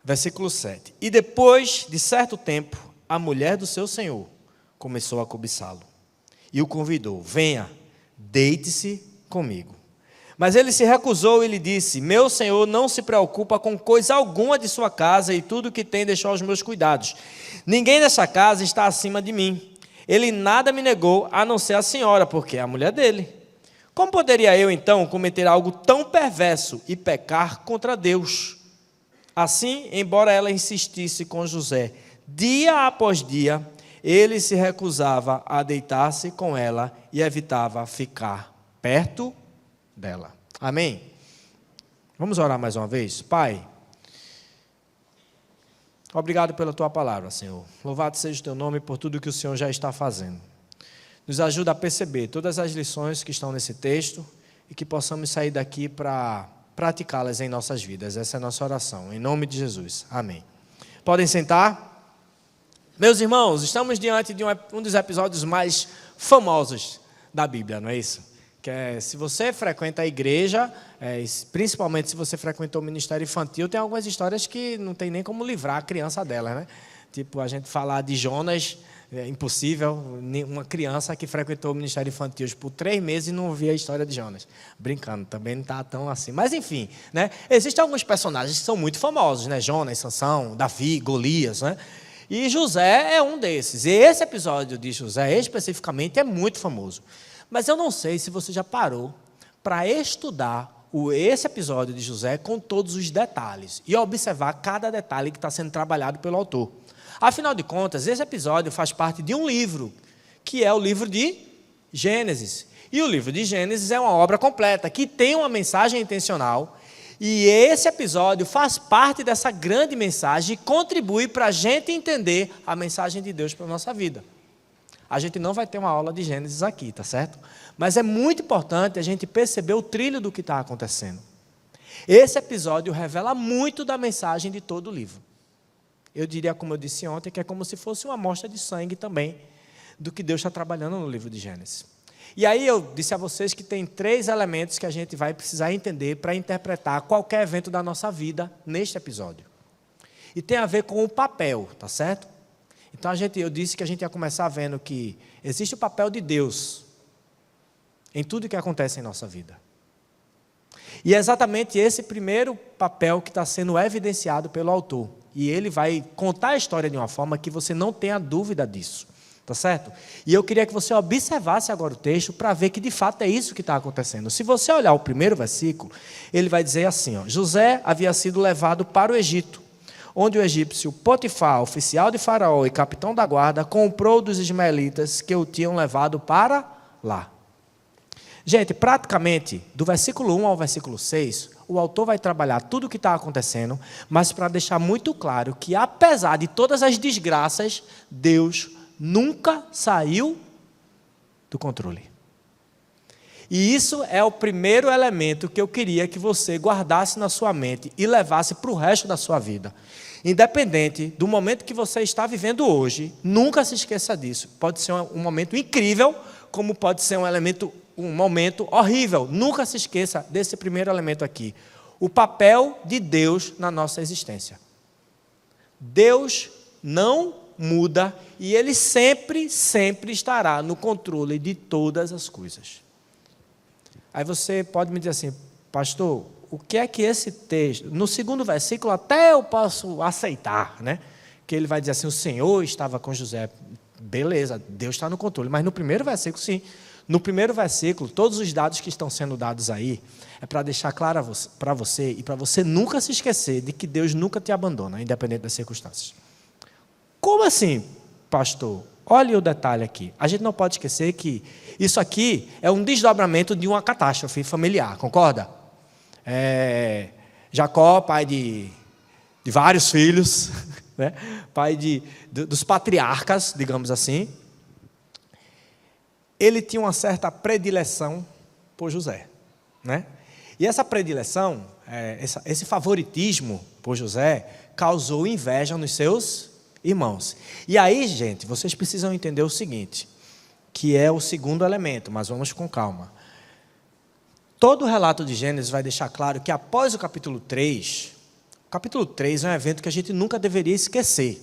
Versículo 7. E depois de certo tempo, a mulher do seu senhor começou a cobiçá-lo. E o convidou: venha, deite-se comigo. Mas ele se recusou e lhe disse: meu senhor não se preocupa com coisa alguma de sua casa, e tudo que tem deixou aos meus cuidados. Ninguém dessa casa está acima de mim. Ele nada me negou, a não ser a senhora, porque é a mulher dele. Como poderia eu, então, cometer algo tão perverso e pecar contra Deus? Assim, embora ela insistisse com José, dia após dia, ele se recusava a deitar-se com ela e evitava ficar perto dela. Amém? Vamos orar mais uma vez? Pai, obrigado pela tua palavra, Senhor. Louvado seja o teu nome por tudo que o Senhor já está fazendo. Nos ajuda a perceber todas as lições que estão nesse texto e que possamos sair daqui para praticá-las em nossas vidas. Essa é a nossa oração, em nome de Jesus. Amém. Podem sentar? Meus irmãos, estamos diante de um dos episódios mais famosos da Bíblia, não é isso? Que é, se você frequenta a igreja, principalmente se você frequentou o ministério infantil, tem algumas histórias que não tem nem como livrar a criança delas, né? Tipo, a gente falar de Jonas, é impossível, uma criança que frequentou o ministério infantil por 3 meses e não ouvia a história de Jonas. Brincando, também não está tão assim. Mas enfim, né? Existem alguns personagens que são muito famosos, né? Jonas, Sansão, Davi, Golias, né? E José é um desses. E esse episódio de José, especificamente, é muito famoso. Mas eu não sei se você já parou para estudar esse episódio de José com todos os detalhes e observar cada detalhe que está sendo trabalhado pelo autor. Afinal de contas, esse episódio faz parte de um livro, que é o livro de Gênesis. E o livro de Gênesis é uma obra completa, que tem uma mensagem intencional. E esse episódio faz parte dessa grande mensagem e contribui para a gente entender a mensagem de Deus para a nossa vida. A gente não vai ter uma aula de Gênesis aqui, tá certo? Mas é muito importante a gente perceber o trilho do que está acontecendo. Esse episódio revela muito da mensagem de todo o livro. Eu diria, como eu disse ontem, que é como se fosse uma amostra de sangue também do que Deus está trabalhando no livro de Gênesis. E aí eu disse a vocês que tem 3 elementos que a gente vai precisar entender para interpretar qualquer evento da nossa vida neste episódio. E tem a ver com o papel, tá certo? Então eu disse que a gente ia começar vendo que existe o papel de Deus em tudo que acontece em nossa vida. E é exatamente esse primeiro papel que está sendo evidenciado pelo autor. E ele vai contar a história de uma forma que você não tenha dúvida disso. Tá certo? E eu queria que você observasse agora o texto para ver que de fato é isso que está acontecendo. Se você olhar o primeiro versículo, ele vai dizer assim, ó, José havia sido levado para o Egito, onde o egípcio Potifar, oficial de Faraó e capitão da guarda, comprou dos ismaelitas que o tinham levado para lá. Gente, praticamente, do versículo 1 ao versículo 6, o autor vai trabalhar tudo o que está acontecendo, mas para deixar muito claro que, apesar de todas as desgraças, Deus nunca saiu do controle. E isso é o primeiro elemento que eu queria que você guardasse na sua mente e levasse para o resto da sua vida. Independente do momento que você está vivendo hoje, nunca se esqueça disso. Pode ser um momento incrível, como pode ser um momento horrível. Nunca se esqueça desse primeiro elemento aqui. O papel de Deus na nossa existência. Deus não muda e Ele sempre, sempre estará no controle de todas as coisas. Aí você pode me dizer assim, pastor, o que é que esse texto, no segundo versículo até eu posso aceitar, né? Que ele vai dizer assim, o Senhor estava com José. Beleza, Deus está no controle. Mas no primeiro versículo, sim. No primeiro versículo, todos os dados que estão sendo dados aí, é para deixar claro para você e para você nunca se esquecer de que Deus nunca te abandona, independente das circunstâncias. Como assim, pastor? Olha o detalhe aqui. A gente não pode esquecer que isso aqui é um desdobramento de uma catástrofe familiar, concorda? Jacó, pai de vários filhos, né? Pai dos patriarcas, digamos assim. Ele tinha uma certa predileção por José, né? E essa predileção, esse favoritismo por José, causou inveja nos seus irmãos. E aí, gente, vocês precisam entender o seguinte, que é o segundo elemento, mas vamos com calma. Todo o relato de Gênesis vai deixar claro que após o capítulo 3, O capítulo 3 é um evento que a gente nunca deveria esquecer.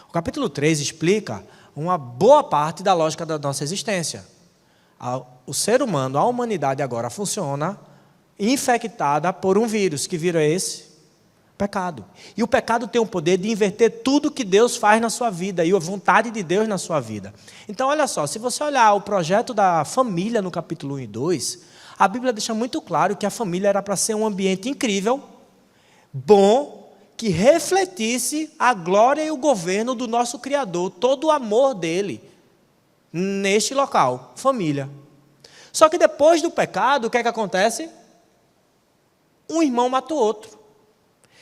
O capítulo 3 explica uma boa parte da lógica da nossa existência. O ser humano, a humanidade agora funciona infectada por um vírus. Que vírus é esse? Pecado. E o pecado tem o poder de inverter tudo que Deus faz na sua vida e a vontade de Deus na sua vida. Então, olha só, se você olhar o projeto da família no capítulo 1 e 2, a Bíblia deixa muito claro que a família era para ser um ambiente incrível, bom, que refletisse a glória e o governo do nosso Criador, todo o amor dele neste local, família. Só que depois do pecado, o que é que acontece? Um irmão mata o outro.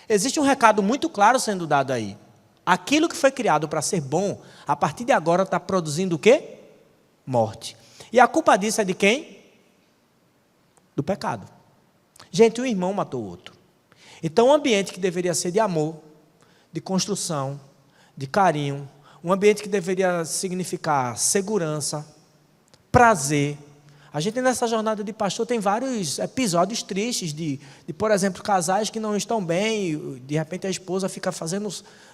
Existe um recado muito claro sendo dado aí. Aquilo que foi criado para ser bom, a partir de agora está produzindo o quê? Morte. E a culpa disso é de quem? Do pecado. Gente, um irmão matou o outro. Então, um ambiente que deveria ser de amor, de construção, de carinho, um ambiente que deveria significar segurança, prazer. A gente nessa jornada de pastor tem vários episódios tristes de, por exemplo, casais que não estão bem, e de repente a esposa fica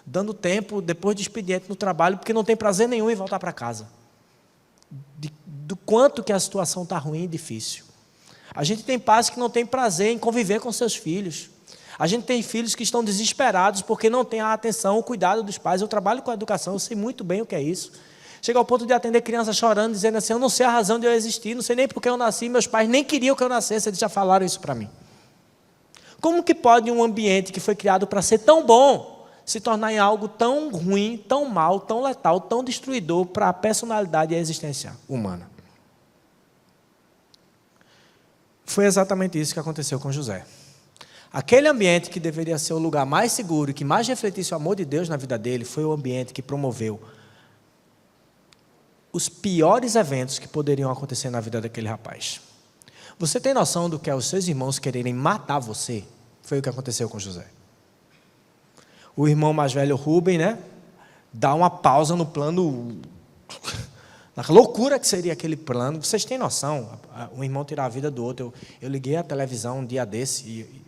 dando tempo depois de expediente no trabalho, porque não tem prazer nenhum em voltar para casa. Do quanto que a situação está ruim e difícil. A gente tem pais que não tem prazer em conviver com seus filhos. A gente tem filhos que estão desesperados porque não tem a atenção, o cuidado dos pais. Eu trabalho com a educação, eu sei muito bem o que é isso. Chega ao ponto de atender crianças chorando, dizendo assim, eu não sei a razão de eu existir, não sei nem porque eu nasci, meus pais nem queriam que eu nascesse, eles já falaram isso para mim. Como que pode um ambiente que foi criado para ser tão bom, se tornar em algo tão ruim, tão mal, tão letal, tão destruidor para a personalidade e a existência humana? Foi exatamente isso que aconteceu com José. Aquele ambiente que deveria ser o lugar mais seguro e que mais refletisse o amor de Deus na vida dele, foi o ambiente que promoveu os piores eventos que poderiam acontecer na vida daquele rapaz. Você tem noção do que é os seus irmãos quererem matar você? Foi o que aconteceu com José. O irmão mais velho, Rubem, né, dá uma pausa no plano, na loucura que seria aquele plano. Vocês têm noção? Um irmão tirar a vida do outro. Eu liguei a televisão um dia desse e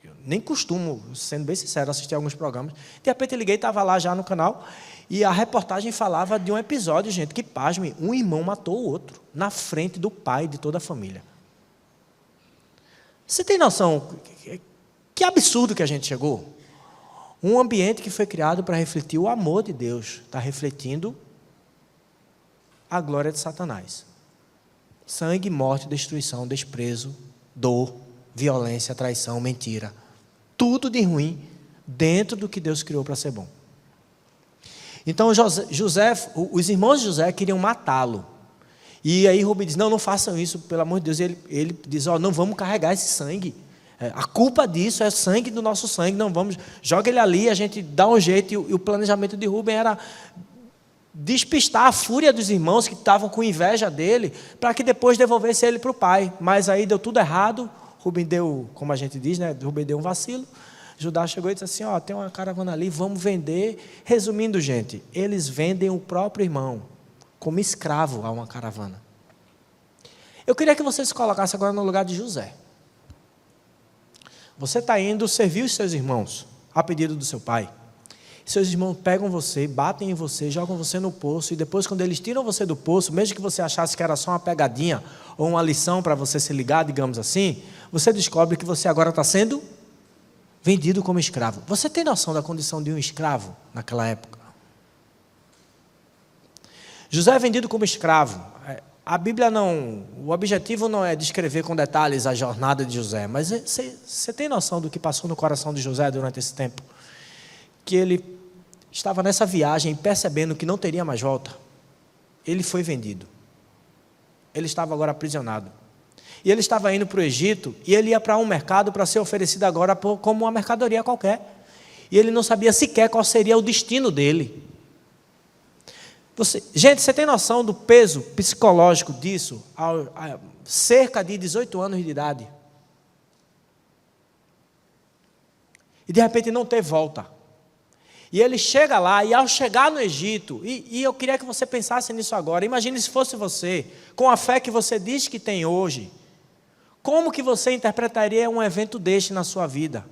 eu nem costumo, sendo bem sincero, assistir alguns programas. De repente eu liguei, estava lá já no canal, e a reportagem falava de um episódio, gente, que pasme, um irmão matou o outro, na frente do pai de toda a família. Você tem noção? Que absurdo que a gente chegou? Um ambiente que foi criado para refletir o amor de Deus, está refletindo a glória de Satanás. Sangue, morte, destruição, desprezo, dor, violência, traição, mentira. Tudo de ruim dentro do que Deus criou para ser bom. Então José, os irmãos de José queriam matá-lo. E aí Rubem diz, não façam isso, pelo amor de Deus. Ele diz, não vamos carregar esse sangue. A culpa disso é sangue do nosso sangue, não vamos, joga ele ali, a gente dá um jeito. E o planejamento de Rubem era despistar a fúria dos irmãos que estavam com inveja dele, para que depois devolvesse ele para o pai. Mas aí deu tudo errado. Rubem deu, como a gente diz, né? Rubem deu um vacilo. Judá chegou e disse assim, tem uma caravana ali, vamos vender. Resumindo, gente, eles vendem o próprio irmão como escravo a uma caravana. Eu queria que você se colocasse agora no lugar de José. Você está indo servir os seus irmãos a pedido do seu pai. Seus irmãos pegam você, batem em você, jogam você no poço, e depois quando eles tiram você do poço, mesmo que você achasse que era só uma pegadinha ou uma lição para você se ligar, digamos assim, você descobre que você agora está sendo vendido como escravo. Você tem noção da condição de um escravo naquela época? José é vendido como escravo. A Bíblia o objetivo não é descrever com detalhes a jornada de José, mas você tem noção do que passou no coração de José durante esse tempo? Que ele estava nessa viagem percebendo que não teria mais volta. Ele foi vendido. Ele estava agora aprisionado. E ele estava indo para o Egito, e ele ia para um mercado para ser oferecido agora como uma mercadoria qualquer. E ele não sabia sequer qual seria o destino dele. Gente, você tem noção do peso psicológico disso? A cerca de 18 anos de idade. E de repente não ter volta. E ele chega lá, e ao chegar no Egito, e eu queria que você pensasse nisso agora. Imagine se fosse você, com a fé que você diz que tem hoje, como que você interpretaria um evento deste na sua vida?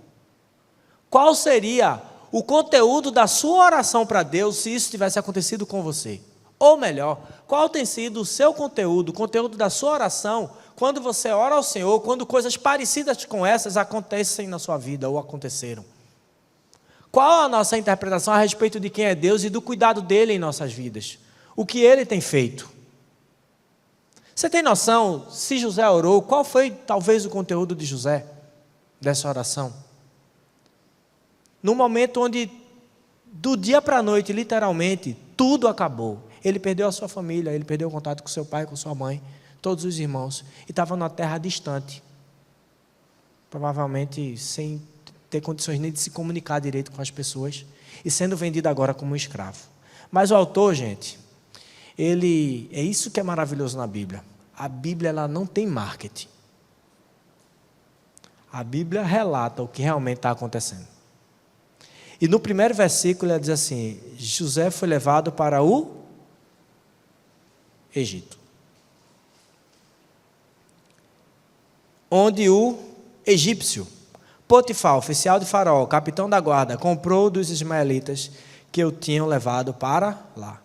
Qual seria o conteúdo da sua oração para Deus se isso tivesse acontecido com você? Ou melhor, qual tem sido o seu conteúdo, o conteúdo da sua oração, quando você ora ao Senhor, quando coisas parecidas com essas acontecem na sua vida ou aconteceram? Qual a nossa interpretação a respeito de quem é Deus e do cuidado dele em nossas vidas? O que ele tem feito? Você tem noção, se José orou, qual foi talvez o conteúdo de José, dessa oração? No momento onde, do dia para a noite, literalmente, tudo acabou. Ele perdeu a sua família, ele perdeu o contato com seu pai, com sua mãe, todos os irmãos, e estava numa terra distante, provavelmente sem ter condições nem de se comunicar direito com as pessoas, e sendo vendido agora como um escravo. Mas o autor, gente, é isso que é maravilhoso na Bíblia. A Bíblia, ela não tem marketing. A Bíblia relata o que realmente está acontecendo. E no primeiro versículo ele diz assim: José foi levado para o Egito, onde o egípcio Potifar, oficial de Faraó, capitão da guarda, comprou dos ismaelitas que o tinham levado para lá.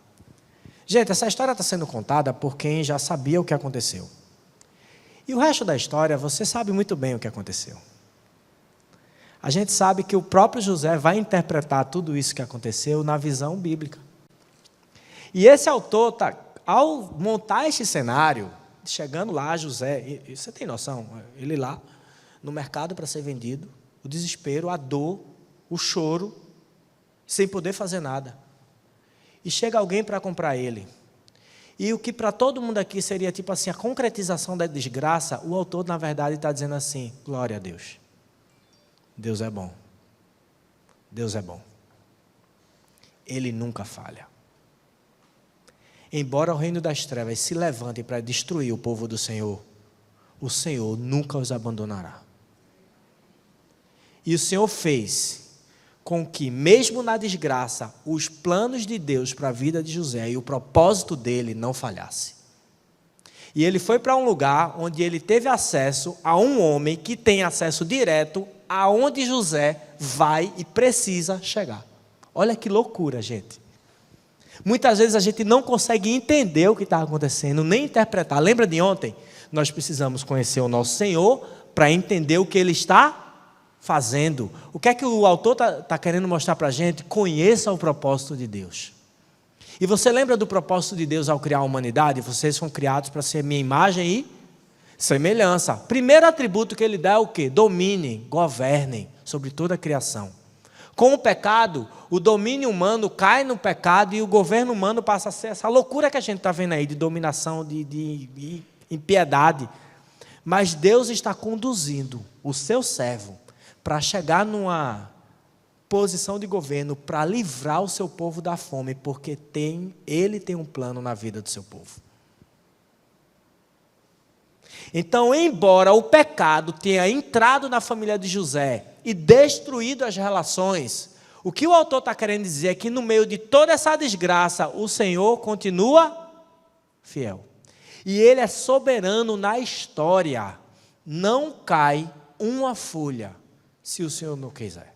Gente, essa história está sendo contada por quem já sabia o que aconteceu. E o resto da história, você sabe muito bem o que aconteceu. A gente sabe que o próprio José vai interpretar tudo isso que aconteceu na visão bíblica. E esse autor, ao montar este cenário, chegando lá, José, e você tem noção, ele lá, no mercado para ser vendido, o desespero, a dor, o choro, sem poder fazer nada. E chega alguém para comprar ele. E o que para todo mundo aqui seria tipo assim, a concretização da desgraça, o autor na verdade está dizendo assim: glória a Deus. Deus é bom. Deus é bom. Ele nunca falha. Embora o reino das trevas se levante para destruir o povo do Senhor, o Senhor nunca os abandonará. E o Senhor fez com que, mesmo na desgraça, os planos de Deus para a vida de José e o propósito dele não falhasse. E ele foi para um lugar onde ele teve acesso a um homem que tem acesso direto aonde José vai e precisa chegar. Olha que loucura, gente. Muitas vezes a gente não consegue entender o que está acontecendo, nem interpretar. Lembra de ontem? Nós precisamos conhecer o nosso Senhor para entender o que Ele está fazendo. O que é que o autor está querendo mostrar para a gente? Conheça o propósito de Deus. E você lembra do propósito de Deus ao criar a humanidade? Vocês são criados para ser minha imagem e semelhança. Primeiro atributo que Ele dá é o quê? Dominem, governem sobre toda a criação. Com o pecado, o domínio humano cai no pecado e o governo humano passa a ser essa loucura que a gente está vendo aí, de dominação, de impiedade. Mas Deus está conduzindo o seu servo para chegar numa posição de governo, para livrar o seu povo da fome, porque Ele tem um plano na vida do seu povo. Então, embora o pecado tenha entrado na família de José e destruído as relações, o que o autor está querendo dizer é que no meio de toda essa desgraça, o Senhor continua fiel. E Ele é soberano na história. Não cai uma folha se o Senhor não quiser.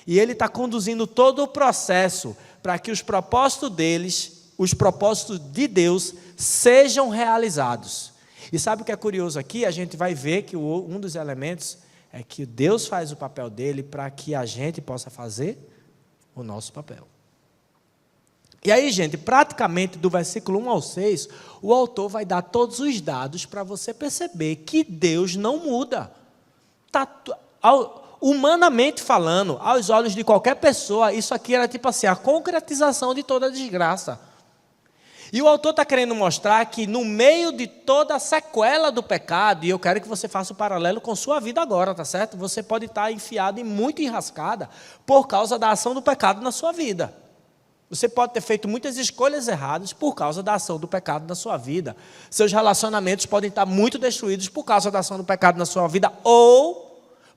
E Ele está conduzindo todo o processo para que os propósitos deles, os propósitos de Deus, sejam realizados. E sabe o que é curioso aqui? A gente vai ver que um dos elementos é que Deus faz o papel dele para que a gente possa fazer o nosso papel. E aí, gente, praticamente do versículo 1 ao 6, o autor vai dar todos os dados para você perceber que Deus não muda. Humanamente falando, aos olhos de qualquer pessoa, isso aqui era tipo assim, a concretização de toda a desgraça. E o autor está querendo mostrar que no meio de toda a sequela do pecado, e eu quero que você faça o paralelo com sua vida agora, tá certo? Você pode estar enfiado em muito enrascada por causa da ação do pecado na sua vida. Você pode ter feito muitas escolhas erradas por causa da ação do pecado na sua vida. Seus relacionamentos podem estar muito destruídos por causa da ação do pecado na sua vida, ou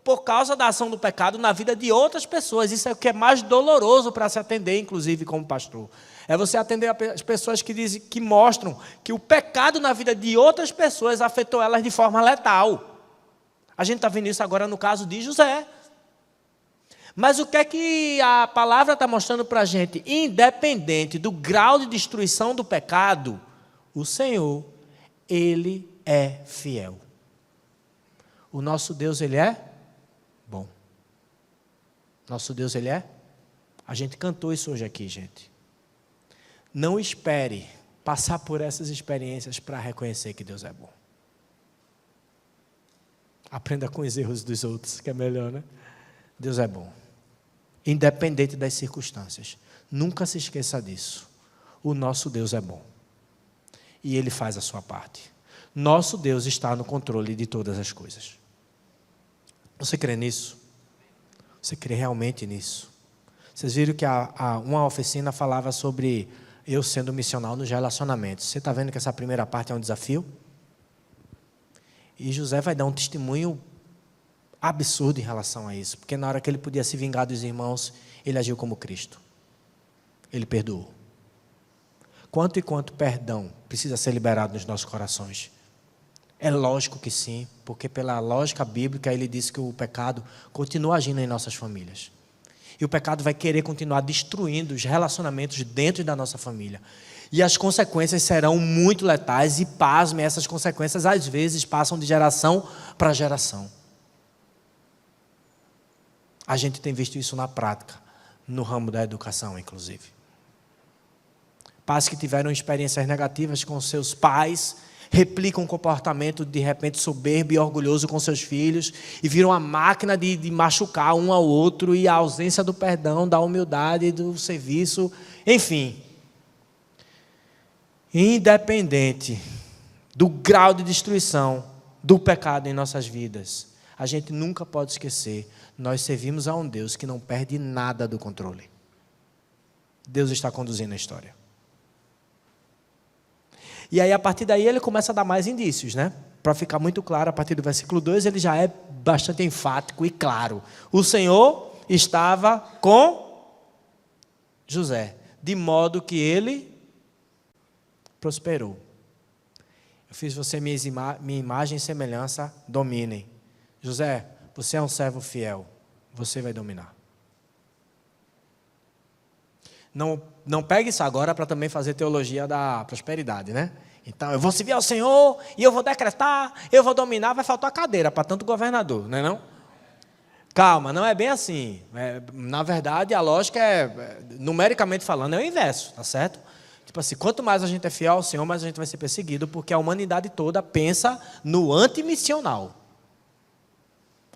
por causa da ação do pecado na vida de outras pessoas. Isso é o que é mais doloroso para se atender, inclusive como pastor. É você atender as pessoas que mostram que o pecado na vida de outras pessoas afetou elas de forma letal. A gente está vendo isso agora no caso de José. Mas o que é que a palavra está mostrando para a gente? Independente do grau de destruição do pecado, o Senhor, Ele é fiel. O nosso Deus, Ele é bom. Nosso Deus, Ele é? A gente cantou isso hoje aqui, gente. Não espere passar por essas experiências para reconhecer que Deus é bom. Aprenda com os erros dos outros, que é melhor, né? Deus é bom. Independente das circunstâncias. Nunca se esqueça disso. O nosso Deus é bom. E Ele faz a sua parte. Nosso Deus está no controle de todas as coisas. Você crê nisso? Você crê realmente nisso? Vocês viram que uma oficina falava sobre eu sendo missional nos relacionamentos. Você está vendo que essa primeira parte é um desafio? E José vai dar um testemunho absurdo em relação a isso, porque na hora que ele podia se vingar dos irmãos, ele agiu como Cristo. Ele perdoou. Quanto e quanto perdão precisa ser liberado nos nossos corações? É lógico que sim, porque pela lógica bíblica ele diz que o pecado continua agindo em nossas famílias. E o pecado vai querer continuar destruindo os relacionamentos dentro da nossa família. E as consequências serão muito letais e, pasme, essas consequências às vezes passam de geração para geração. A gente tem visto isso na prática, no ramo da educação, inclusive. Pais que tiveram experiências negativas com seus pais, replicam um comportamento de repente soberbo e orgulhoso com seus filhos e viram uma máquina de machucar um ao outro, e a ausência do perdão, da humildade, do serviço, enfim. Independente do grau de destruição do pecado em nossas vidas, a gente nunca pode esquecer, nós servimos a um Deus que não perde nada do controle. Deus está conduzindo a história. E aí, a partir daí, ele começa a dar mais indícios, né? Para ficar muito claro, a partir do versículo 2, ele já é bastante enfático e claro. O Senhor estava com José, de modo que ele prosperou. Eu fiz você minha imagem e semelhança, dominem. José, você é um servo fiel, você vai dominar. Não pegue isso agora para também fazer teologia da prosperidade, né? Então, eu vou servir ao Senhor, e eu vou decretar, eu vou dominar, vai faltar cadeira para tanto governador, não é não? Calma, não é bem assim. Na verdade, a lógica numericamente falando, é o inverso, tá certo? Tipo assim, quanto mais a gente é fiel ao Senhor, mais a gente vai ser perseguido, porque a humanidade toda pensa no antimissional.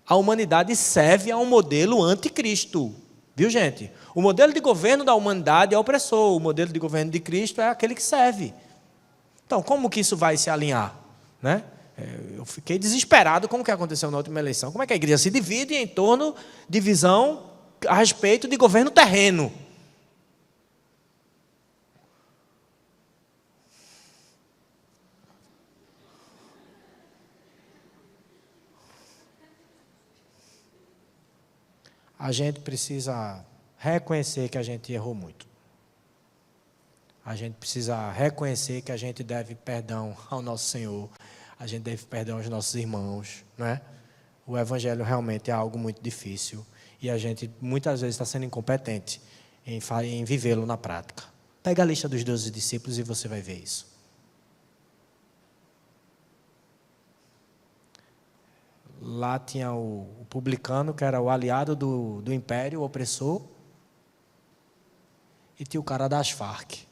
A humanidade serve a um modelo anticristo. Viu, gente? O modelo de governo da humanidade é opressor, o modelo de governo de Cristo é aquele que serve. Então, como que isso vai se alinhar? Né? Eu fiquei desesperado com o que aconteceu na última eleição. Como é que a igreja se divide em torno de visão a respeito de governo terreno? A gente precisa reconhecer que a gente errou muito. A gente precisa reconhecer que a gente deve perdão ao nosso Senhor. A gente deve perdão aos nossos irmãos, não é? O Evangelho realmente é algo muito difícil. E a gente muitas vezes está sendo incompetente em vivê-lo na prática. Pega a lista dos 12 discípulos e você vai ver isso. Lá tinha o publicano, que era o aliado do império, o opressor. E tinha o cara das Farc,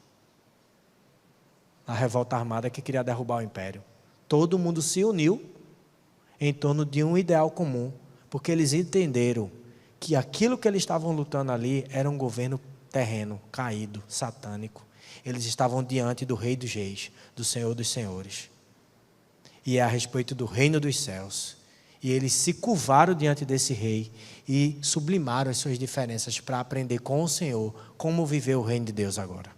a revolta armada que queria derrubar o império. Todo mundo se uniu em torno de um ideal comum, porque eles entenderam que aquilo que eles estavam lutando ali era um governo terreno, caído, satânico. Eles estavam diante do Rei dos Reis, do Senhor dos Senhores. E é a respeito do reino dos céus. E eles se curvaram diante desse rei e sublimaram as suas diferenças para aprender com o Senhor como viver o reino de Deus agora.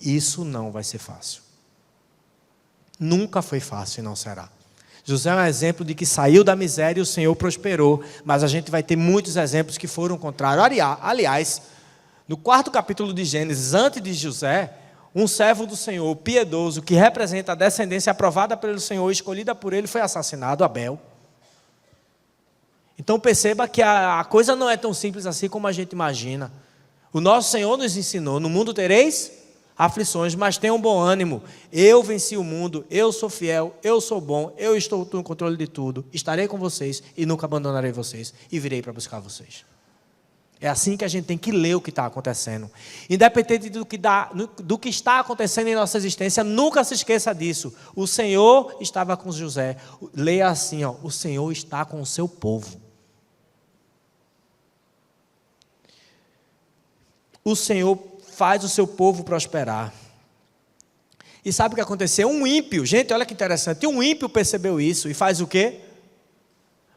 Isso não vai ser fácil. Nunca foi fácil e não será. José é um exemplo de que saiu da miséria e o Senhor prosperou, mas a gente vai ter muitos exemplos que foram contrários. Aliás, no 4º capítulo de Gênesis, antes de José, um servo do Senhor, piedoso, que representa a descendência aprovada pelo Senhor, escolhida por ele, foi assassinado, Abel. Então perceba que a coisa não é tão simples assim como a gente imagina. O nosso Senhor nos ensinou: no mundo tereis aflições, mas tenham bom ânimo. Eu venci o mundo, eu sou fiel, eu sou bom, eu estou no controle de tudo. Estarei com vocês e nunca abandonarei vocês e virei para buscar vocês. É assim que a gente tem que ler o que está acontecendo. Independente do que está acontecendo em nossa existência, nunca se esqueça disso. O Senhor estava com José. Leia assim, ó: o Senhor está com o seu povo. O Senhor faz o seu povo prosperar. E sabe o que aconteceu? Um ímpio, gente, olha que interessante, um ímpio percebeu isso e faz o quê?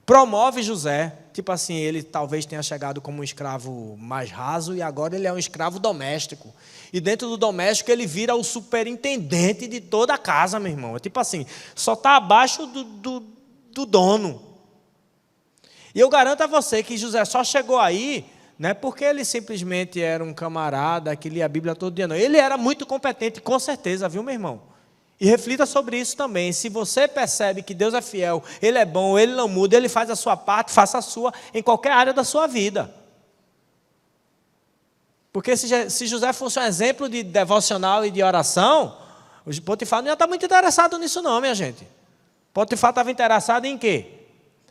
Promove José. Tipo assim, ele talvez tenha chegado como um escravo mais raso e agora ele é um escravo doméstico. E dentro do doméstico ele vira o superintendente de toda a casa, meu irmão. É tipo assim, só está abaixo do dono. E eu garanto a você que José só chegou aí, não é porque ele simplesmente era um camarada que lia a Bíblia todo dia, não. Ele era muito competente, com certeza, viu, meu irmão? E reflita sobre isso também. Se você percebe que Deus é fiel, Ele é bom, Ele não muda, Ele faz a sua parte, faça a sua em qualquer área da sua vida. Porque se José fosse um exemplo de devocional e de oração, o Potifar não ia estar muito interessado nisso não, minha gente. Potifar estava interessado em quê?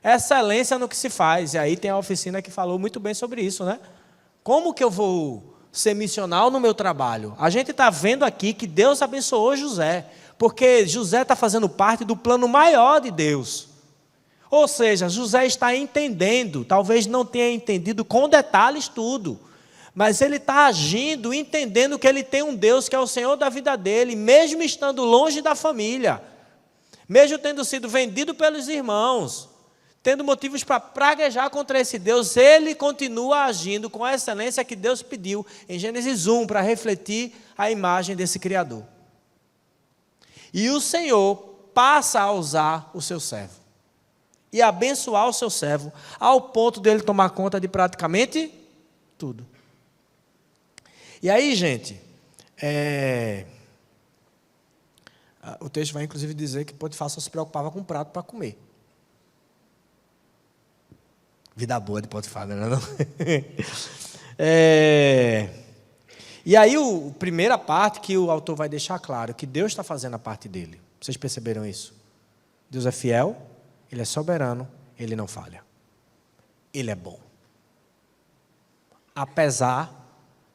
Excelência no que se faz. E aí tem a oficina que falou muito bem sobre isso, né? Como que eu vou ser missional no meu trabalho? A gente está vendo aqui que Deus abençoou José, porque José está fazendo parte do plano maior de Deus. Ou seja, José está entendendo, talvez não tenha entendido com detalhes tudo, mas ele está agindo, entendendo que ele tem um Deus que é o Senhor da vida dele, mesmo estando longe da família, mesmo tendo sido vendido pelos irmãos, tendo motivos para praguejar contra esse Deus, ele continua agindo com a excelência que Deus pediu em Gênesis 1, para refletir a imagem desse Criador. E o Senhor passa a usar o seu servo e abençoar o seu servo ao ponto dele tomar conta de praticamente tudo. E aí, gente, o texto vai inclusive dizer que Potifar só se preocupava com um prato para comer. Vida boa de Potifar, não é não? E aí, a primeira parte que o autor vai deixar claro, que Deus está fazendo a parte dele. Vocês perceberam isso? Deus é fiel, Ele é soberano, Ele não falha. Ele é bom. Apesar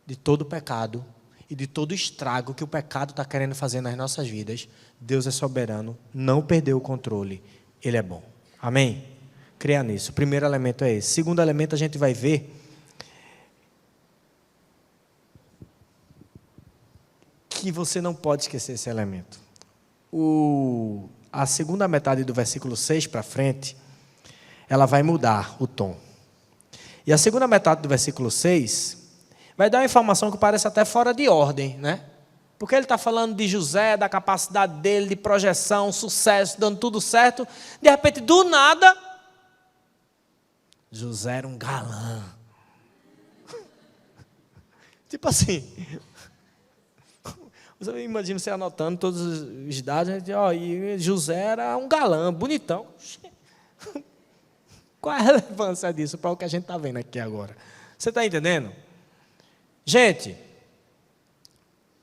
de todo o pecado e de todo o estrago que o pecado está querendo fazer nas nossas vidas, Deus é soberano, não perdeu o controle, Ele é bom. Amém? Creia nisso. O primeiro elemento é esse. Segundo elemento, a gente vai ver que você não pode esquecer esse elemento. A segunda metade do versículo 6 para frente, ela vai mudar o tom. E a segunda metade do versículo 6 vai dar uma informação que parece até fora de ordem, né? Porque ele está falando de José, da capacidade dele, de projeção, sucesso, dando tudo certo. De repente, do nada, José era um galã. Tipo assim, eu imagino você anotando todos os dados, e José era um galã, bonitão. Qual é a relevância disso para o que a gente está vendo aqui agora? Você está entendendo? Gente,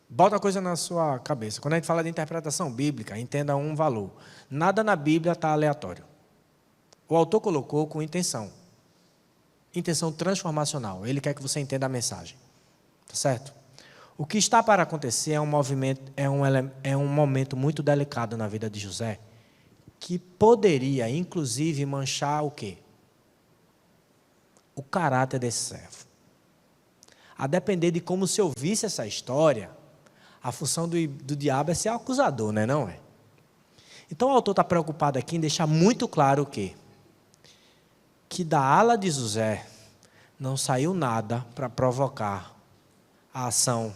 bota uma coisa na sua cabeça. Quando a gente fala de interpretação bíblica, entenda um valor. Nada na Bíblia está aleatório. O autor colocou com intenção. Intenção transformacional. Ele quer que você entenda a mensagem. Tá certo? O que está para acontecer é um momento muito delicado na vida de José, que poderia, inclusive, manchar o quê? O caráter desse servo. A depender de como se ouvisse essa história, a função do diabo é ser acusador, né, não é? Então o autor está preocupado aqui em deixar muito claro o quê? Que da ala de José não saiu nada para provocar a ação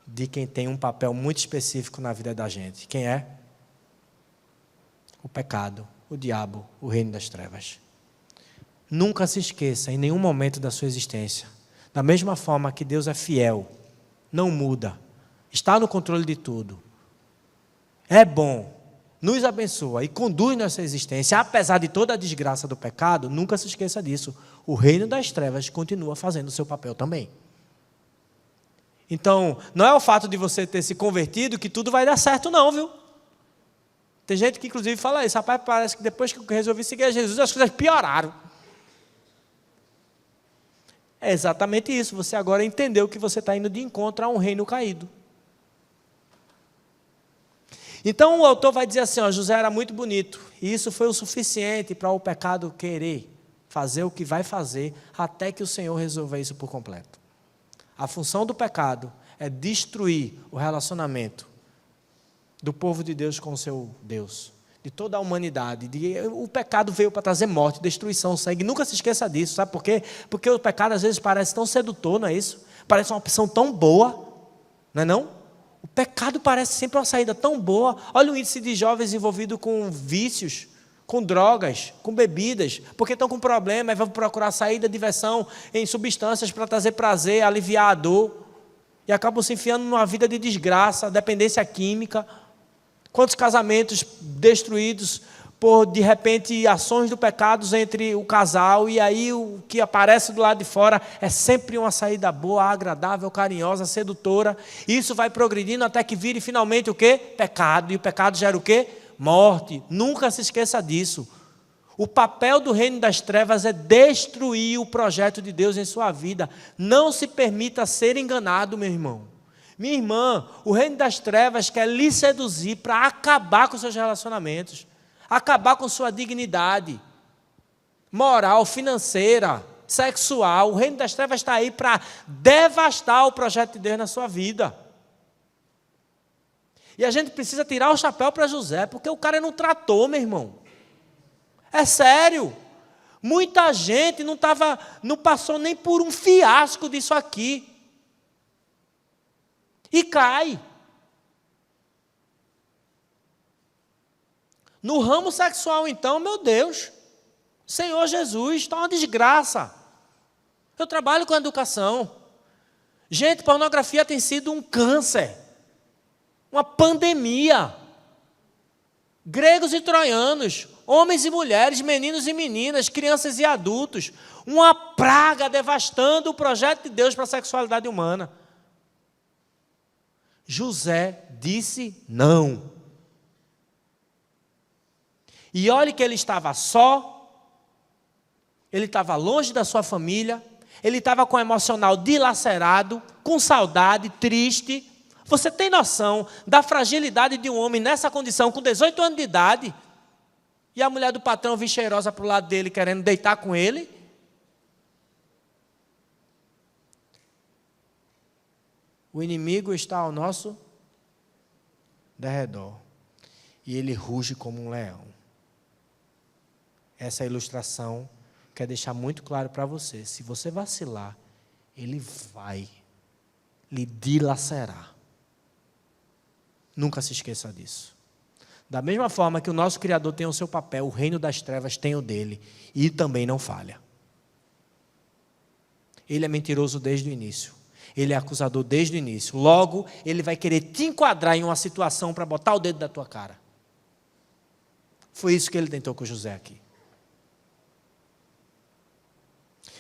de quem tem um papel muito específico na vida da gente. Quem é? O pecado, o diabo, o reino das trevas. Nunca se esqueça, em nenhum momento da sua existência, da mesma forma que Deus é fiel, não muda, está no controle de tudo, é bom, nos abençoa e conduz nossa existência, apesar de toda a desgraça do pecado, nunca se esqueça disso. O reino das trevas continua fazendo o seu papel também. Então, não é o fato de você ter se convertido que tudo vai dar certo não, viu? Tem gente que inclusive fala isso, rapaz, parece que depois que eu resolvi seguir a Jesus, as coisas pioraram. É exatamente isso, você agora entendeu que você está indo de encontro a um reino caído. Então o autor vai dizer assim, ó, José era muito bonito, e isso foi o suficiente para o pecado querer fazer o que vai fazer, até que o Senhor resolva isso por completo. A função do pecado é destruir o relacionamento do povo de Deus com o seu Deus, de toda a humanidade. O pecado veio para trazer morte, destruição, sangue. Nunca se esqueça disso, sabe por quê? Porque o pecado às vezes parece tão sedutor, não é isso? Parece uma opção tão boa, não é não? O pecado parece sempre uma saída tão boa. Olha o índice de jovens envolvidos com vícios, com drogas, com bebidas, porque estão com problema e vão procurar saída, diversão em substâncias para trazer prazer, aliviar a dor, e acabam se enfiando numa vida de desgraça, dependência química. Quantos casamentos destruídos por, de repente, ações do pecado entre o casal, e aí o que aparece do lado de fora é sempre uma saída boa, agradável, carinhosa, sedutora. Isso vai progredindo até que vire finalmente o quê? Pecado. E o pecado gera o quê? Morte. Nunca se esqueça disso. O papel do reino das trevas é destruir o projeto de Deus em sua vida. Não se permita ser enganado, meu irmão. Minha irmã, o reino das trevas quer lhe seduzir para acabar com seus relacionamentos, acabar com sua dignidade moral, financeira, sexual. O reino das trevas está aí para devastar o projeto de Deus na sua vida. E a gente precisa tirar o chapéu para José, porque o cara não tratou, meu irmão. É sério. Muita gente não passou nem por um fiasco disso aqui. E cai. No ramo sexual, então, meu Deus, Senhor Jesus, está uma desgraça. Eu trabalho com educação. Gente, pornografia tem sido um câncer, uma pandemia. Gregos e troianos, homens e mulheres, meninos e meninas, crianças e adultos, uma praga devastando o projeto de Deus para a sexualidade humana. José disse não. E olhe que ele estava só, ele estava longe da sua família, ele estava com o emocional dilacerado, com saudade, triste. Você tem noção da fragilidade de um homem nessa condição, com 18 anos de idade, e a mulher do patrão vir cheirosa para o lado dele, querendo deitar com ele? O inimigo está ao nosso derredor, e ele ruge como um leão. Essa ilustração quer deixar muito claro para você, se você vacilar, ele vai lhe dilacerar. Nunca se esqueça disso. Da mesma forma que o nosso Criador tem o seu papel, o reino das trevas tem o dele, e também não falha. Ele é mentiroso desde o início. Ele é acusador desde o início. Logo, ele vai querer te enquadrar em uma situação para botar o dedo na tua cara. Foi isso que ele tentou com José aqui.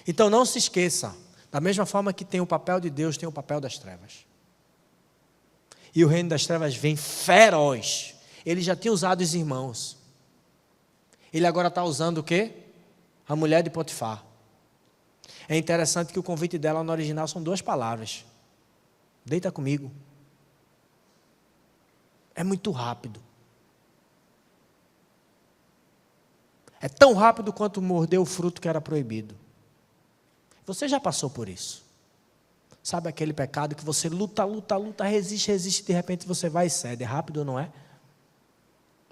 Então não se esqueça, da mesma forma que tem o papel de Deus, tem o papel das trevas. E o reino das trevas vem feroz. Ele já tinha usado os irmãos. Ele agora está usando o quê? A mulher de Potifar. É interessante que o convite dela no original são 2 palavras. Deita comigo. É muito rápido. É tão rápido quanto morder o fruto que era proibido. Você já passou por isso? Sabe aquele pecado que você luta, resiste, e de repente você vai e cede. É rápido, não é?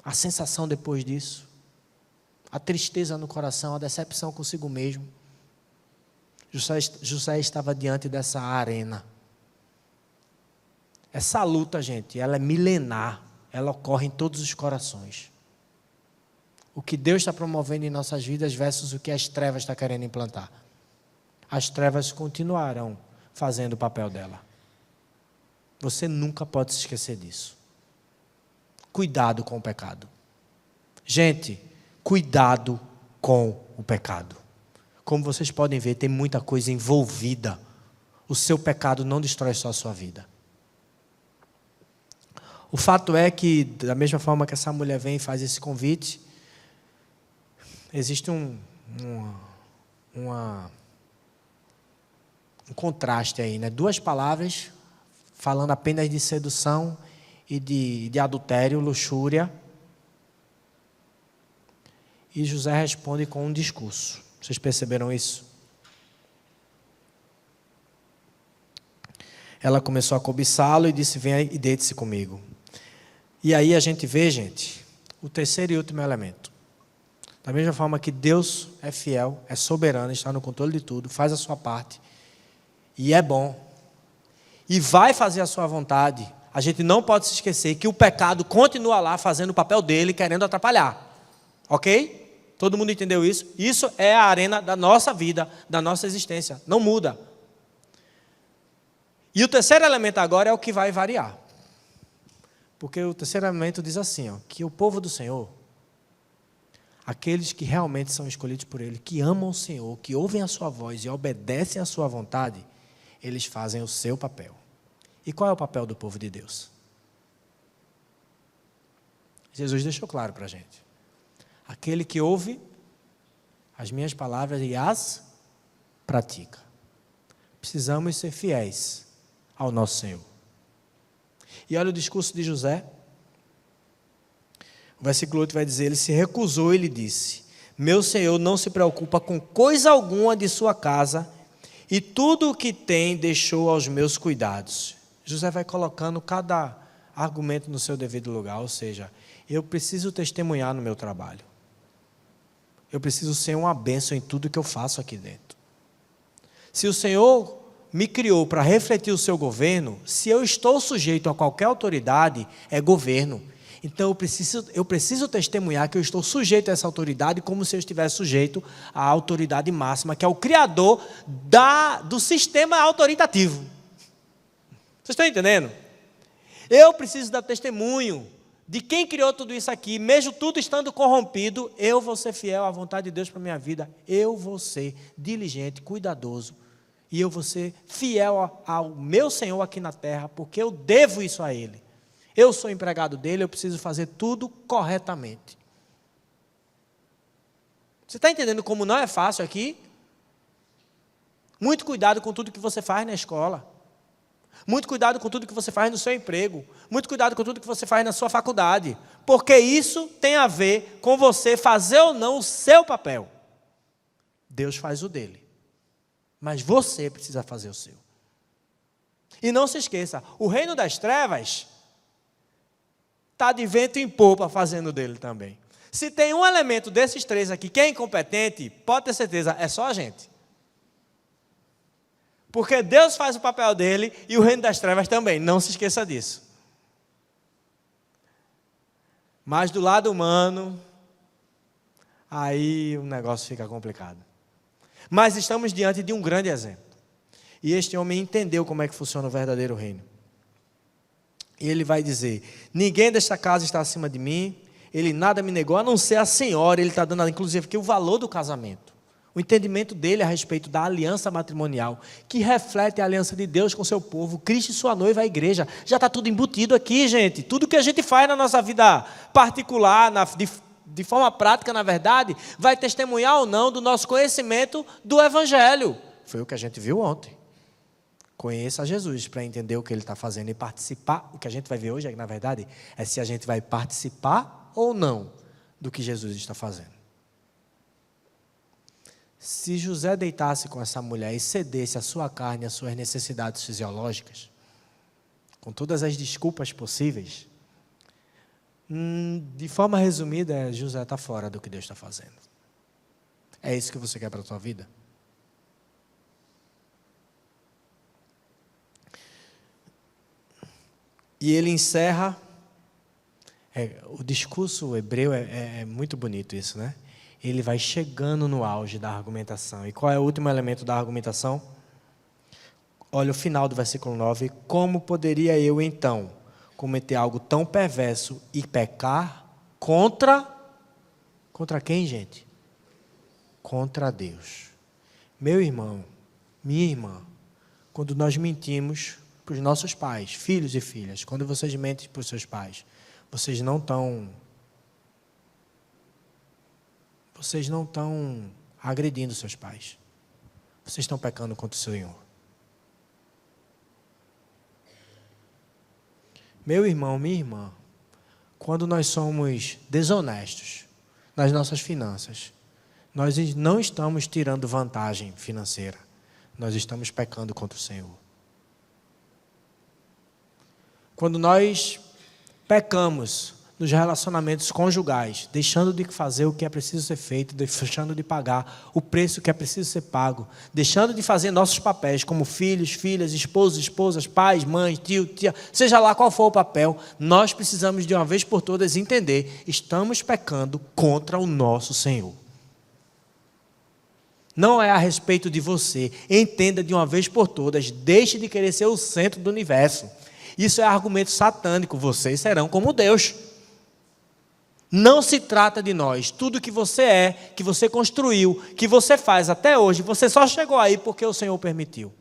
A sensação depois disso. A tristeza no coração, a decepção consigo mesmo. José estava diante dessa arena. Essa luta, gente, ela é milenar. Ela ocorre em todos os corações. O que Deus está promovendo em nossas vidas versus o que as trevas estão querendo implantar. As trevas continuarão fazendo o papel dela. Você nunca pode se esquecer disso. Cuidado com o pecado. Gente, cuidado com o pecado. Como vocês podem ver, tem muita coisa envolvida. O seu pecado não destrói só a sua vida. O fato é que, da mesma forma que essa mulher vem e faz esse convite, existe um contraste aí, né? Duas palavras falando apenas de sedução e de adultério, luxúria. E José responde com um discurso. Vocês perceberam isso? Ela começou a cobiçá-lo e disse: venha e deite-se comigo. E aí a gente vê, gente, o terceiro e último elemento. Da mesma forma que Deus é fiel, é soberano, está no controle de tudo, faz a sua parte, e é bom, e vai fazer a sua vontade, a gente não pode se esquecer que o pecado continua lá fazendo o papel dele, querendo atrapalhar. Ok? Todo mundo entendeu isso? Isso é a arena da nossa vida, da nossa existência. Não muda. E o terceiro elemento agora é o que vai variar. Porque o terceiro elemento diz assim, que o povo do Senhor, aqueles que realmente são escolhidos por Ele, que amam o Senhor, que ouvem a sua voz e obedecem à sua vontade, eles fazem o seu papel. E qual é o papel do povo de Deus? Jesus deixou claro para a gente. Aquele que ouve as minhas palavras e as pratica. Precisamos ser fiéis ao nosso Senhor. E olha o discurso de José. O versículo 8 vai dizer: ele se recusou e lhe disse: meu Senhor não se preocupa com coisa alguma de sua casa, e tudo o que tem deixou aos meus cuidados. José vai colocando cada argumento no seu devido lugar, ou seja, eu preciso testemunhar no meu trabalho. Eu preciso ser uma bênção em tudo que eu faço aqui dentro. Se o Senhor me criou para refletir o seu governo, se eu estou sujeito a qualquer autoridade, é governo. Então eu preciso testemunhar que eu estou sujeito a essa autoridade como se eu estivesse sujeito à autoridade máxima, que é o criador do sistema autoritativo. Vocês estão entendendo? Eu preciso dar testemunho de quem criou tudo isso aqui, mesmo tudo estando corrompido, eu vou ser fiel à vontade de Deus para a minha vida, eu vou ser diligente, cuidadoso, e eu vou ser fiel ao meu Senhor aqui na terra, porque eu devo isso a Ele. Eu sou empregado dele, eu preciso fazer tudo corretamente. Você está entendendo como não é fácil aqui? Muito cuidado com tudo que você faz na escola. Muito cuidado com tudo que você faz no seu emprego. Muito cuidado com tudo que você faz na sua faculdade. Porque isso tem a ver com você fazer ou não o seu papel. Deus faz o dele. Mas você precisa fazer o seu. E não se esqueça, o reino das trevas está de vento em popa fazendo dele também. Se tem um elemento desses três aqui que é incompetente, pode ter certeza, é só a gente. Porque Deus faz o papel dele e o reino das trevas também, não se esqueça disso. Mas do lado humano, aí o negócio fica complicado. Mas estamos diante de um grande exemplo. E este homem entendeu como é que funciona o verdadeiro reino. E ele vai dizer: ninguém desta casa está acima de mim, ele nada me negou, a não ser a senhora. Ele está dando, inclusive, aqui o valor do casamento. O entendimento dele a respeito da aliança matrimonial, que reflete a aliança de Deus com o seu povo, Cristo e sua noiva, a igreja. Já está tudo embutido aqui, gente. Tudo que a gente faz na nossa vida particular, de forma prática, na verdade, vai testemunhar ou não do nosso conhecimento do Evangelho. Foi o que a gente viu ontem. Conheça Jesus para entender o que Ele está fazendo e participar. O que a gente vai ver hoje, na verdade, é se a gente vai participar ou não do que Jesus está fazendo. Se José deitasse com essa mulher e cedesse a sua carne, as suas necessidades fisiológicas, com todas as desculpas possíveis, de forma resumida, José está fora do que Deus está fazendo. É isso que você quer para a sua vida? E ele encerra, o discurso hebreu é muito bonito isso, né? Ele vai chegando no auge da argumentação. E qual é o último elemento da argumentação? Olha o final do versículo 9. Como poderia eu, então, cometer algo tão perverso e pecar contra Contra quem, gente? Contra Deus. Meu irmão, minha irmã, quando nós mentimos para os nossos pais, filhos e filhas, quando vocês mentem para os seus pais, vocês não estão agredindo seus pais. Vocês estão pecando contra o Senhor. Meu irmão, minha irmã, quando nós somos desonestos nas nossas finanças, nós não estamos tirando vantagem financeira, nós estamos pecando contra o Senhor. Quando nós pecamos nos relacionamentos conjugais, deixando de fazer o que é preciso ser feito, deixando de pagar o preço que é preciso ser pago, deixando de fazer nossos papéis como filhos, filhas, esposos, esposas, pais, mães, tio, tia, seja lá qual for o papel, nós precisamos de uma vez por todas entender, estamos pecando contra o nosso Senhor. Não é a respeito de você, entenda de uma vez por todas, deixe de querer ser o centro do universo. Isso é argumento satânico, vocês serão como Deus. Não se trata de nós. Tudo que você é, que você construiu, que você faz até hoje, você só chegou aí porque o Senhor permitiu.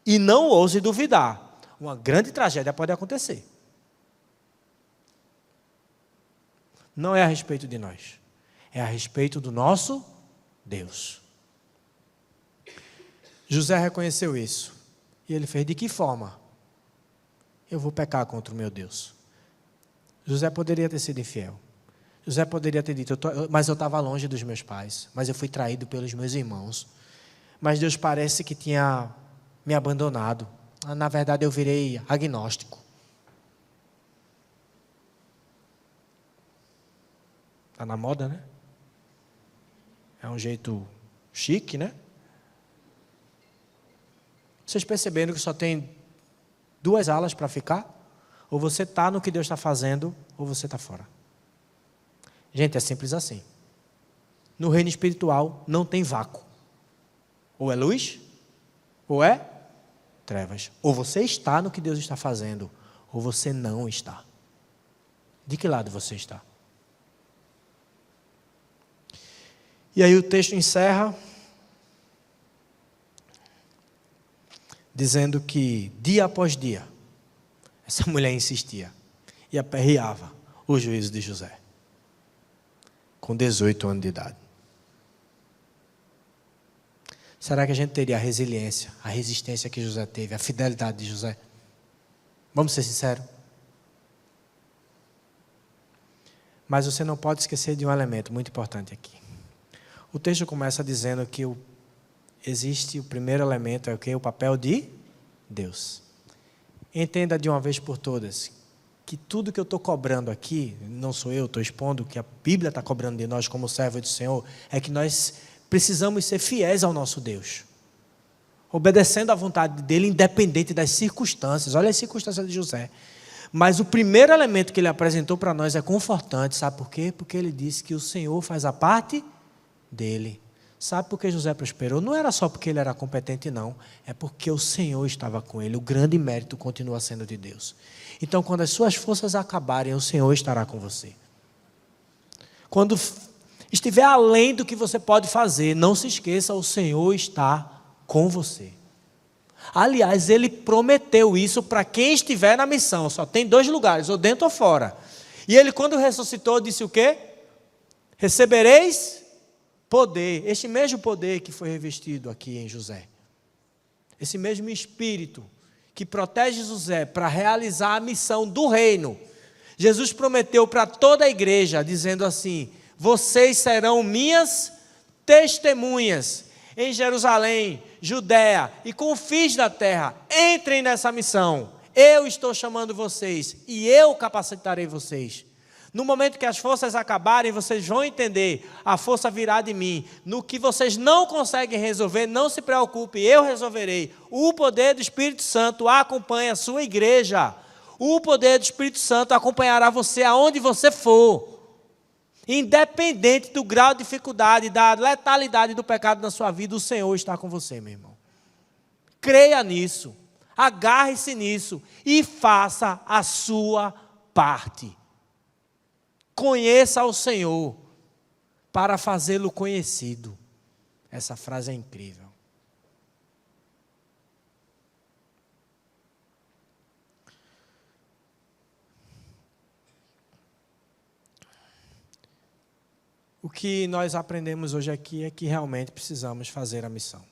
E não ouse duvidar. Uma grande tragédia pode acontecer. Não é a respeito de nós. É a respeito do nosso Deus. José reconheceu isso. E ele fez de que forma? Eu vou pecar contra o meu Deus. José poderia ter sido infiel. José poderia ter dito, mas eu estava longe dos meus pais, mas eu fui traído pelos meus irmãos. Mas Deus parece que tinha me abandonado. Na verdade, eu virei agnóstico. Está na moda, né? É um jeito chique, né? Vocês perceberam que só tem duas alas para ficar? Ou você está no que Deus está fazendo, ou você está fora. Gente, é simples assim. No reino espiritual não tem vácuo. Ou é luz, ou é trevas. Ou você está no que Deus está fazendo, ou você não está. De que lado você está? E aí o texto encerra dizendo que dia após dia essa mulher insistia e aperreava o juízo de José, com 18 anos de idade. Será que a gente teria a resiliência, a resistência que José teve, a fidelidade de José? Vamos ser sinceros? Mas você não pode esquecer de um elemento muito importante aqui. O texto começa dizendo que existe o primeiro elemento, é o que? O papel de Deus. Entenda de uma vez por todas que tudo que eu estou cobrando aqui, não sou eu, estou expondo, que a Bíblia está cobrando de nós como servos do Senhor, é que nós precisamos ser fiéis ao nosso Deus, obedecendo à vontade dEle, independente das circunstâncias. Olha as circunstâncias de José. Mas o primeiro elemento que ele apresentou para nós é confortante, sabe por quê? Porque ele disse que o Senhor faz a parte dele. Sabe por que José prosperou? Não era só porque ele era competente, não. É porque o Senhor estava com ele. O grande mérito continua sendo de Deus. Então, quando as suas forças acabarem, o Senhor estará com você. Quando estiver além do que você pode fazer, não se esqueça, o Senhor está com você. Aliás, Ele prometeu isso para quem estiver na missão. Só tem 2 lugares, ou dentro ou fora. E Ele, quando ressuscitou, disse o quê? Recebereis poder, este mesmo poder que foi revestido aqui em José. Esse mesmo Espírito que protege José para realizar a missão do reino. Jesus prometeu para toda a igreja, dizendo assim: vocês serão minhas testemunhas em Jerusalém, Judéia e confins da terra. Entrem nessa missão. Eu estou chamando vocês e eu capacitarei vocês. No momento que as forças acabarem, vocês vão entender, a força virá de mim. No que vocês não conseguem resolver, não se preocupe, eu resolverei. O poder do Espírito Santo acompanha a sua igreja. O poder do Espírito Santo acompanhará você aonde você for. Independente do grau de dificuldade, da letalidade do pecado na sua vida, o Senhor está com você, meu irmão. Creia nisso, agarre-se nisso e faça a sua parte. Conheça o Senhor, para fazê-lo conhecido. Essa frase é incrível. O que nós aprendemos hoje aqui é que realmente precisamos fazer a missão.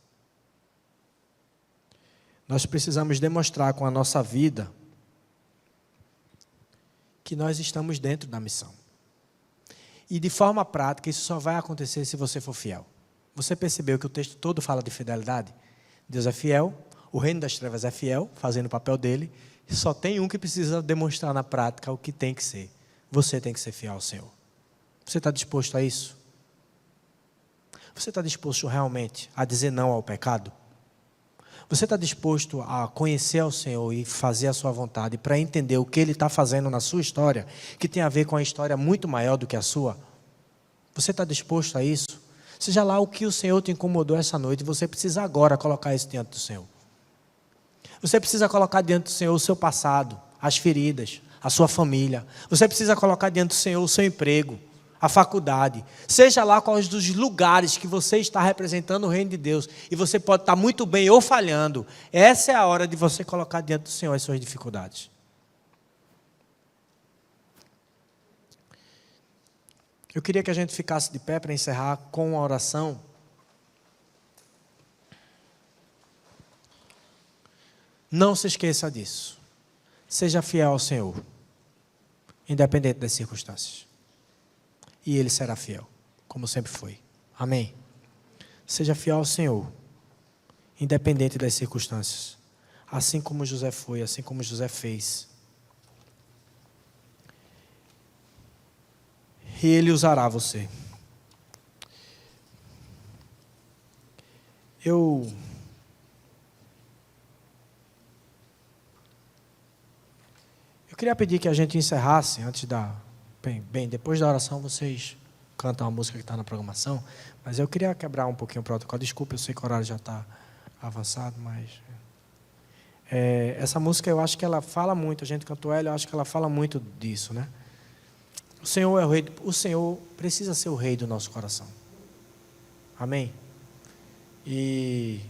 Nós precisamos demonstrar com a nossa vida que nós estamos dentro da missão. E de forma prática, isso só vai acontecer se você for fiel. Você percebeu que o texto todo fala de fidelidade? Deus é fiel, o reino das trevas é fiel, fazendo o papel dele, e só tem um que precisa demonstrar na prática o que tem que ser. Você tem que ser fiel ao Senhor. Você está disposto a isso? Você está disposto realmente a dizer não ao pecado? Você está disposto a conhecer ao Senhor e fazer a sua vontade para entender o que Ele está fazendo na sua história, que tem a ver com a história muito maior do que a sua? Você está disposto a isso? Seja lá o que o Senhor te incomodou essa noite, você precisa agora colocar isso diante do Senhor. Você precisa colocar diante do Senhor o seu passado, as feridas, a sua família. Você precisa colocar diante do Senhor o seu emprego, a faculdade, seja lá quais dos lugares que você está representando o reino de Deus, e você pode estar muito bem ou falhando. Essa é a hora de você colocar diante do Senhor as suas dificuldades. Eu queria que a gente ficasse de pé para encerrar com uma oração. Não se esqueça disso. Seja fiel ao Senhor, independente das circunstâncias. E Ele será fiel, como sempre foi. Amém? Seja fiel ao Senhor, independente das circunstâncias. Assim como José foi, assim como José fez. E Ele usará você. Eu queria pedir que a gente encerrasse antes da... Bem, depois da oração vocês cantam a música que está na programação, mas eu queria quebrar um pouquinho o protocolo. Desculpa, eu sei que o horário já está avançado, mas... essa música eu acho que ela fala muito, a gente cantou ela, eu acho que ela fala muito disso, né? O Senhor é o Rei, o Senhor precisa ser o Rei do nosso coração. Amém? E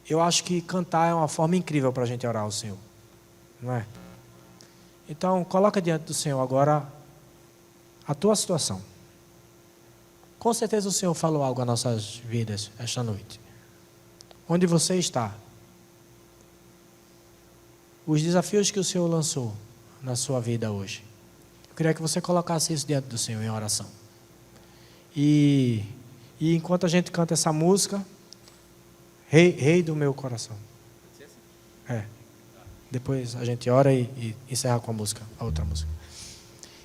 eu acho que cantar é uma forma incrível para a gente orar ao Senhor, não é? Então, coloca diante do Senhor agora a tua situação. Com certeza o Senhor falou algo às nossas vidas esta noite. Onde você está? Os desafios que o Senhor lançou na sua vida hoje. Eu queria que você colocasse isso diante do Senhor em oração. E enquanto a gente canta essa música, Rei do meu coração. Depois a gente ora e encerra com a música, a outra música.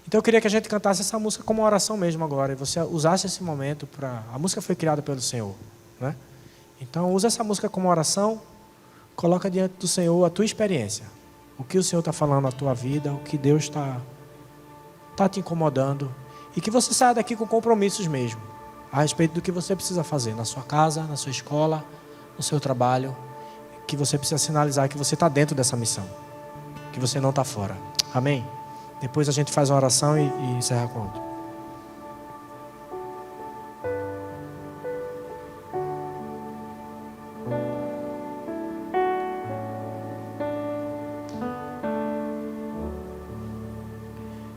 Então eu queria que a gente cantasse essa música como uma oração mesmo agora. E você usasse esse momento para... A música foi criada pelo Senhor, né? Então usa essa música como oração. Coloca diante do Senhor a tua experiência. O que o Senhor está falando na tua vida. O que Deus está te incomodando. E que você saia daqui com compromissos mesmo. A respeito do que você precisa fazer. Na sua casa, na sua escola, no seu trabalho. Que você precisa sinalizar que você está dentro dessa missão. Que você não está fora. Amém? Depois a gente faz uma oração e encerra com outra.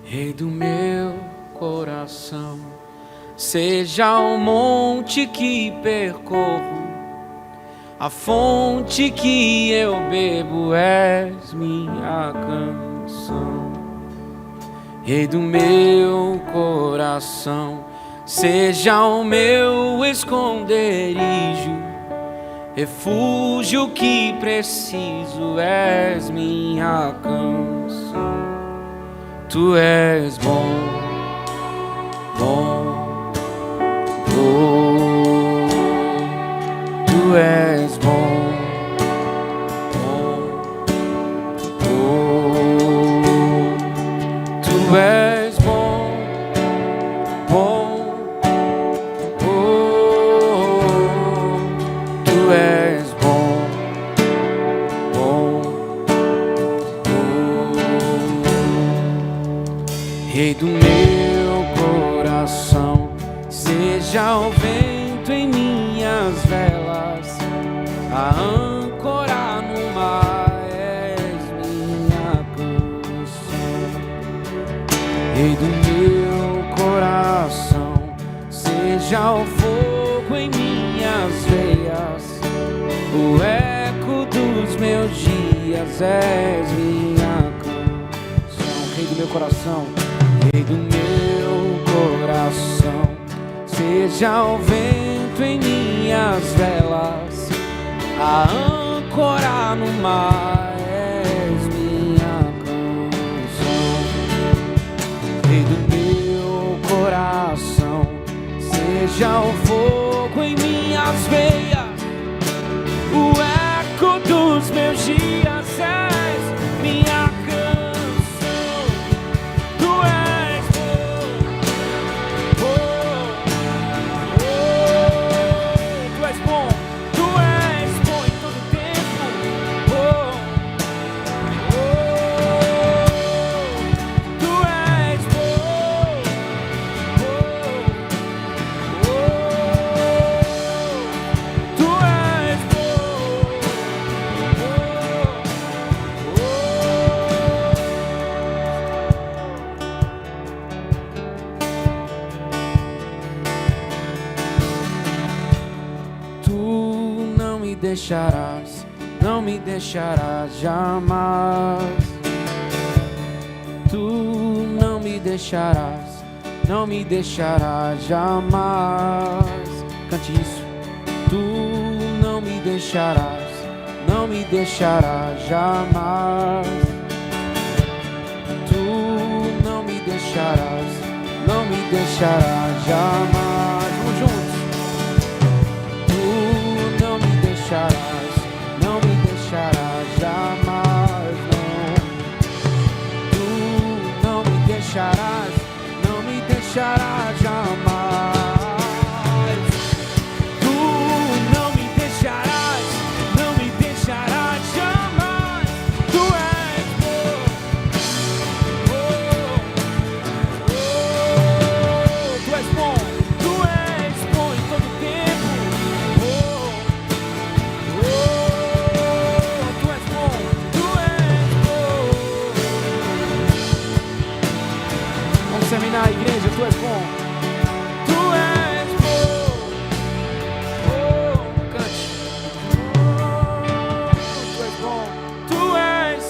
Rei do meu coração, seja o monte que percorro, a fonte que eu bebo, és minha canção. Rei do meu coração, seja o meu esconderijo, refúgio que preciso, és minha canção. Tu és bom, bom, bom. Tu és bom, bom, bom. Tu és bom, bom, bom. Tu és bom, bom, bom. Rei do meu coração, seja minhas velas, a âncora no mar. És minha canção, Rei do meu coração. Seja o fogo em minhas veias, o eco dos meus dias. És minha canção, Rei do meu coração, Rei do meu coração. Seja o vento em minhas velas, a âncora no mar. És minha canção, Rei do meu coração. Seja o fogo em minhas veias, o eco dos meus dias. És minha canção, tu és bom, tu és bom em todo tempo. Tu és bom, tu és Tu não me deixarás, não me deixarás jamais. Tu não me deixarás, não me deixarás jamais. Cante isso. Tu não me deixarás, não me deixarás jamais. Tu não me deixarás, não me deixarás jamais. Vamos juntos. Tu não me deixarás, não me deixarás jamais, não. Tu não me deixarás, não me deixarás jamais. Tu não me deixarás, não me deixarás jamais. Tu és bom, tu és bom, tu és bom em todo tempo. Tu és bom, tu és bom. Vamos terminar a igreja, tu és bom. Tu és bom. Cante. Tu és bom, tu és.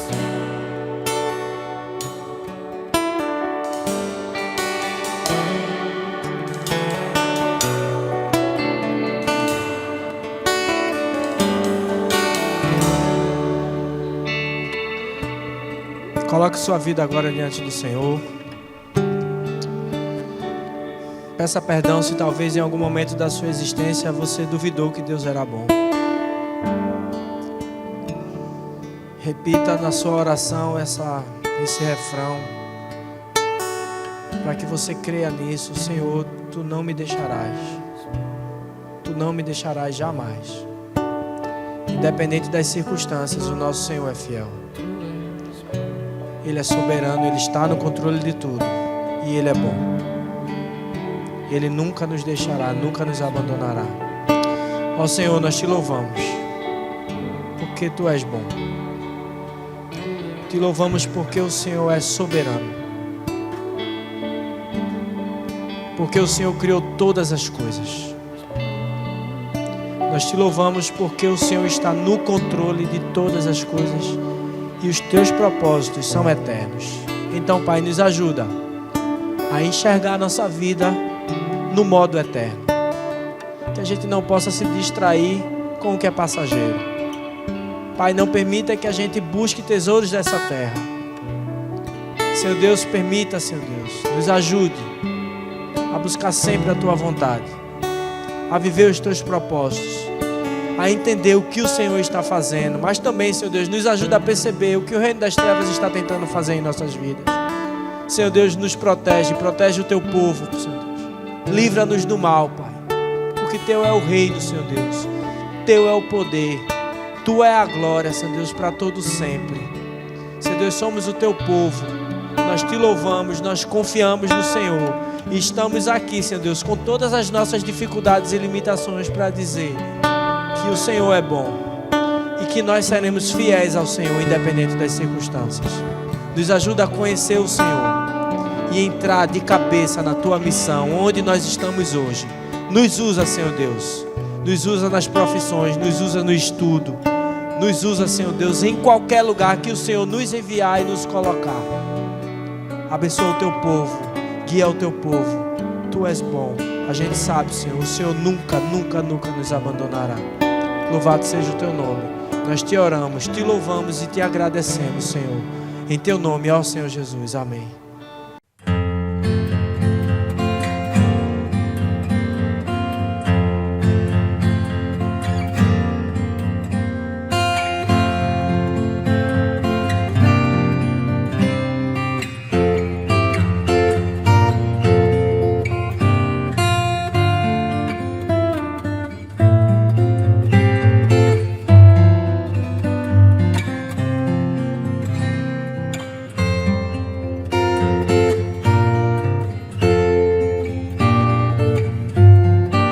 Coloque sua vida agora diante do Senhor. Peça perdão se talvez em algum momento da sua existência você duvidou que Deus era bom. Repita na sua oração esse refrão, para que você creia nisso. Senhor, Tu não me deixarás. Tu não me deixarás jamais. Independente das circunstâncias, o nosso Senhor é fiel. Ele é soberano, Ele está no controle de tudo. E Ele é bom. Ele nunca nos deixará, nunca nos abandonará. Ó Senhor, nós Te louvamos, porque Tu és bom. Te louvamos porque o Senhor é soberano. Porque o Senhor criou todas as coisas. Nós Te louvamos porque o Senhor está no controle de todas as coisas. E os Teus propósitos são eternos. Então, Pai, nos ajuda a enxergar a nossa vida no modo eterno. Que a gente não possa se distrair com o que é passageiro. Pai, não permita que a gente busque tesouros dessa terra. Seu Deus, permita, Senhor Deus, nos ajude a buscar sempre a Tua vontade, a viver os Teus propósitos, a entender o que o Senhor está fazendo, mas também, Senhor Deus, nos ajuda a perceber o que o reino das trevas está tentando fazer em nossas vidas. Senhor Deus, nos protege, protege o Teu povo, Senhor Deus. Livra-nos do mal, Pai, porque Teu é o reino, Senhor Deus. Teu é o poder, Tu é a glória, Senhor Deus, para todo sempre. Senhor Deus, somos o Teu povo, nós Te louvamos, nós confiamos no Senhor. E estamos aqui, Senhor Deus, com todas as nossas dificuldades e limitações para dizer: que o Senhor é bom e que nós seremos fiéis ao Senhor, independente das circunstâncias. Nos ajuda a conhecer o Senhor e entrar de cabeça na tua missão, onde nós estamos hoje. Nos usa, Senhor Deus. Nos usa nas profissões, nos usa no estudo. Nos usa, Senhor Deus, em qualquer lugar que o Senhor nos enviar e nos colocar. Abençoa o teu povo, guia o teu povo. Tu és bom. A gente sabe, Senhor, o Senhor nunca, nunca, nunca nos abandonará. Louvado seja o teu nome. Nós te oramos, te louvamos e te agradecemos, Senhor. Em teu nome, ó Senhor Jesus. Amém.